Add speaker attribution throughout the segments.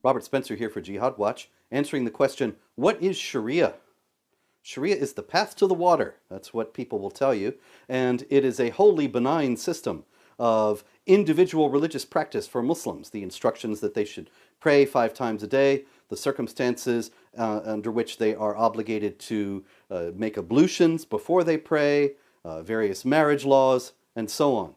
Speaker 1: Robert Spencer here for Jihad Watch, answering the question, what is Sharia? Sharia is the path to the water. That's what people will tell you. And it is a wholly benign system of individual religious practice for Muslims. The instructions that they should pray 5 times a day, the circumstances under which they are obligated to make ablutions before they pray, various marriage laws, and so on.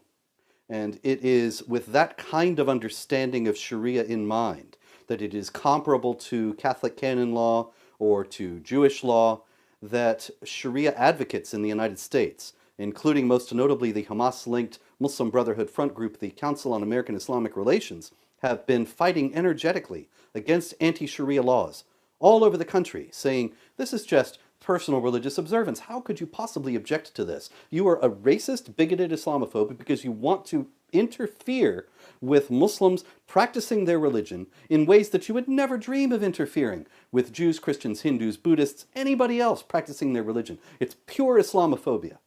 Speaker 1: And it is with that kind of understanding of Sharia in mind that it is comparable to Catholic canon law or to Jewish law that Sharia advocates in the United States, including most notably the Hamas-linked Muslim Brotherhood front group, the Council on American-Islamic Relations, have been fighting energetically against anti-Sharia laws all over the country, saying, this is just personal religious observance. How could you possibly object to this? You are a racist, bigoted Islamophobe because you want to interfere with Muslims practicing their religion in ways that you would never dream of interfering with Jews, Christians, Hindus, Buddhists, anybody else practicing their religion. It's pure Islamophobia.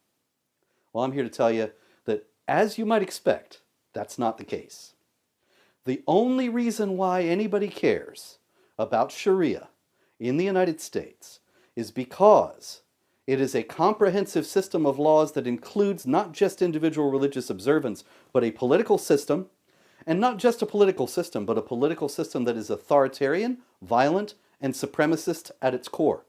Speaker 1: Well, I'm here to tell you that, as you might expect, that's not the case. The only reason why anybody cares about Sharia in the United States is because it is a comprehensive system of laws that includes not just individual religious observance, but a political system, and not just a political system, but a political system that is authoritarian, violent, and supremacist at its core.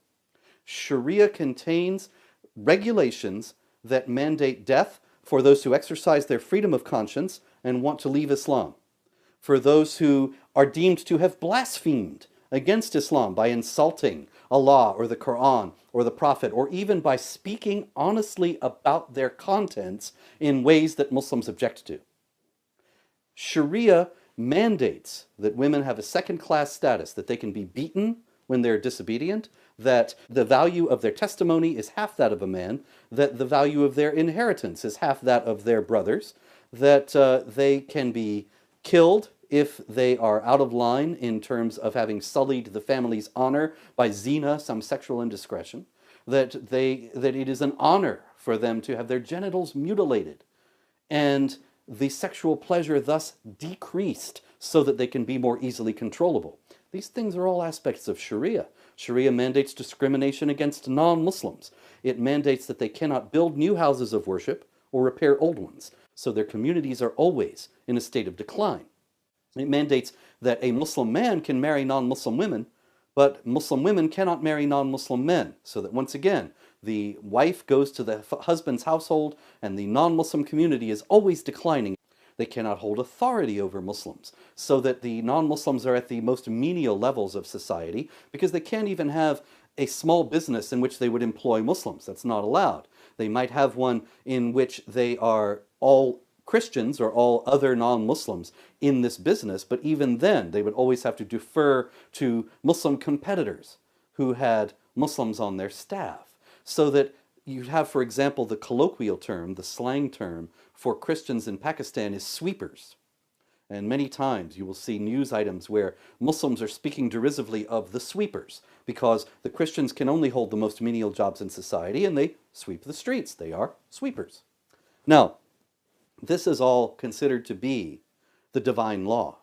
Speaker 1: Sharia contains regulations that mandate death for those who exercise their freedom of conscience and want to leave Islam, for those who are deemed to have blasphemed against Islam by insulting Allah or the Quran or the Prophet, or even by speaking honestly about their contents in ways that Muslims object to. Sharia mandates that women have a second-class status, that they can be beaten when they're disobedient, that the value of their testimony is half that of a man, that the value of their inheritance is half that of their brothers, that they can be killed if they are out of line in terms of having sullied the family's honor by zina, some sexual indiscretion, that it is an honor for them to have their genitals mutilated, and the sexual pleasure thus decreased so that they can be more easily controllable. These things are all aspects of Sharia. Sharia mandates discrimination against non-Muslims. It mandates that they cannot build new houses of worship or repair old ones, so their communities are always in a state of decline. It mandates that a Muslim man can marry non-Muslim women, but Muslim women cannot marry non-Muslim men, so that once again, the wife goes to the husband's household and the non-Muslim community is always declining. They cannot hold authority over Muslims, so that the non-Muslims are at the most menial levels of society because they can't even have a small business in which they would employ Muslims. That's not allowed. They might have one in which they are all Christians or all other non-Muslims in this business, but even then they would always have to defer to Muslim competitors who had Muslims on their staff. So that you have, for example, the colloquial term, the slang term for Christians in Pakistan is sweepers. And many times you will see news items where Muslims are speaking derisively of the sweepers because the Christians can only hold the most menial jobs in society and they sweep the streets. They are sweepers. Now, this is all considered to be the divine law,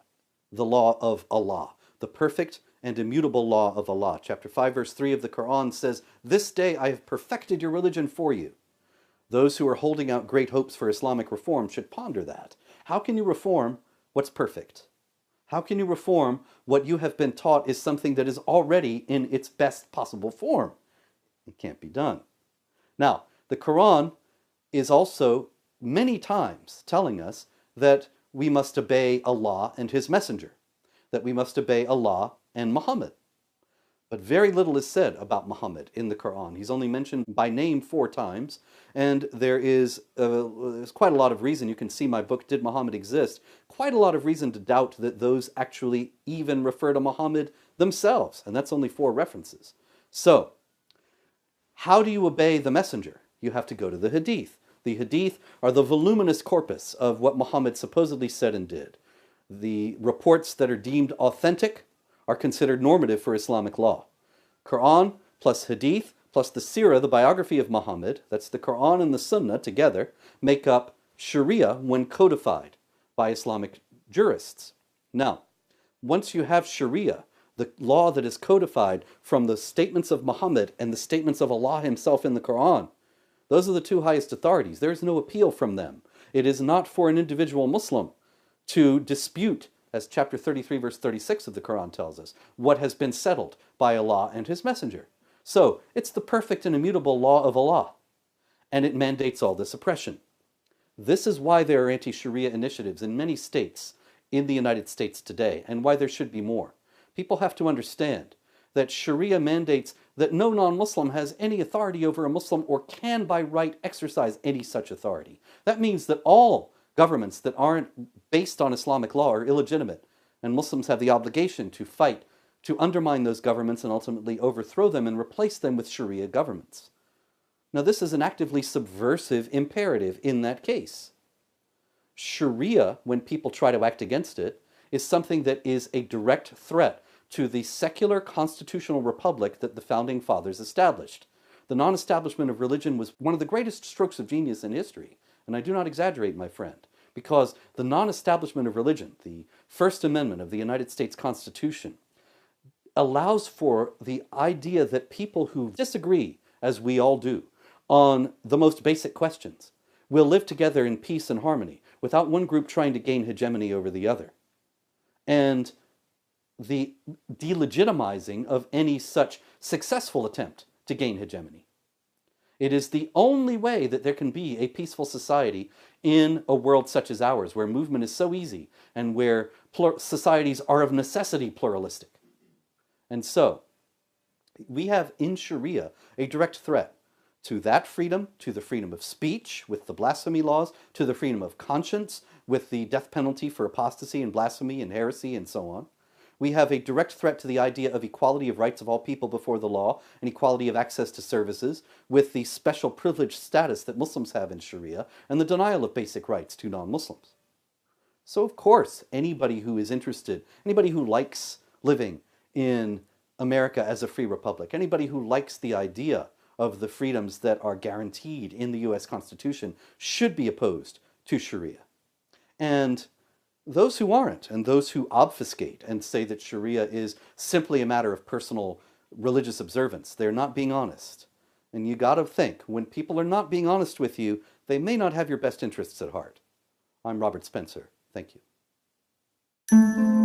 Speaker 1: the law of Allah, the perfect and immutable law of Allah. Chapter 5, verse 3 of the Quran says, "This day I have perfected your religion for you." Those who are holding out great hopes for Islamic reform should ponder that. How can you reform what's perfect? How can you reform what you have been taught is something that is already in its best possible form? It can't be done. Now, the Quran is also many times telling us that we must obey Allah and His Messenger, that we must obey Allah and Muhammad. But very little is said about Muhammad in the Quran. He's only mentioned by name 4 times, and there's quite a lot of reason. You can see my book, Did Muhammad Exist? Quite a lot of reason to doubt that those actually even refer to Muhammad themselves, and that's only 4 references. So, how do you obey the Messenger? You have to go to the Hadith. The Hadith are the voluminous corpus of what Muhammad supposedly said and did. The reports that are deemed authentic are considered normative for Islamic law. Quran plus Hadith plus the Sirah, the biography of Muhammad, that's the Quran and the Sunnah together, make up Sharia when codified by Islamic jurists. Now, Once you have Sharia, the law that is codified from the statements of Muhammad and the statements of Allah himself in the Quran, those are the two highest authorities. There is no appeal from them. It is not for an individual Muslim to dispute, as chapter 33, verse 36 of the Quran tells us, what has been settled by Allah and his messenger. So it's the perfect and immutable law of Allah, and it mandates all this oppression. This is why there are anti-Sharia initiatives in many states in the United States today, and why there should be more. People have to understand that Sharia mandates that no non-Muslim has any authority over a Muslim or can by right exercise any such authority. That means that all governments that aren't based on Islamic law are illegitimate, and Muslims have the obligation to fight to undermine those governments and ultimately overthrow them and replace them with Sharia governments. Now, this is an actively subversive imperative in that case. Sharia, when people try to act against it, is something that is a direct threat to the secular constitutional republic that the Founding Fathers established. The non-establishment of religion was one of the greatest strokes of genius in history, and I do not exaggerate, my friend, because the non-establishment of religion, the First Amendment of the United States Constitution, allows for the idea that people who disagree, as we all do, on the most basic questions, will live together in peace and harmony without one group trying to gain hegemony over the other. And the delegitimizing of any such successful attempt to gain hegemony. It is the only way that there can be a peaceful society in a world such as ours, where movement is so easy and where societies are of necessity pluralistic. And so, we have in Sharia a direct threat to that freedom, to the freedom of speech with the blasphemy laws, to the freedom of conscience with the death penalty for apostasy and blasphemy and heresy and so on. We have a direct threat to the idea of equality of rights of all people before the law and equality of access to services with the special privileged status that Muslims have in Sharia and the denial of basic rights to non-Muslims. So of course, anybody who is interested, anybody who likes living in America as a free republic, anybody who likes the idea of the freedoms that are guaranteed in the US Constitution should be opposed to Sharia. And those who aren't, and those who obfuscate and say that Sharia is simply a matter of personal religious observance, they're not being honest. And you gotta think, when people are not being honest with you, they may not have your best interests at heart. I'm Robert Spencer. Thank you.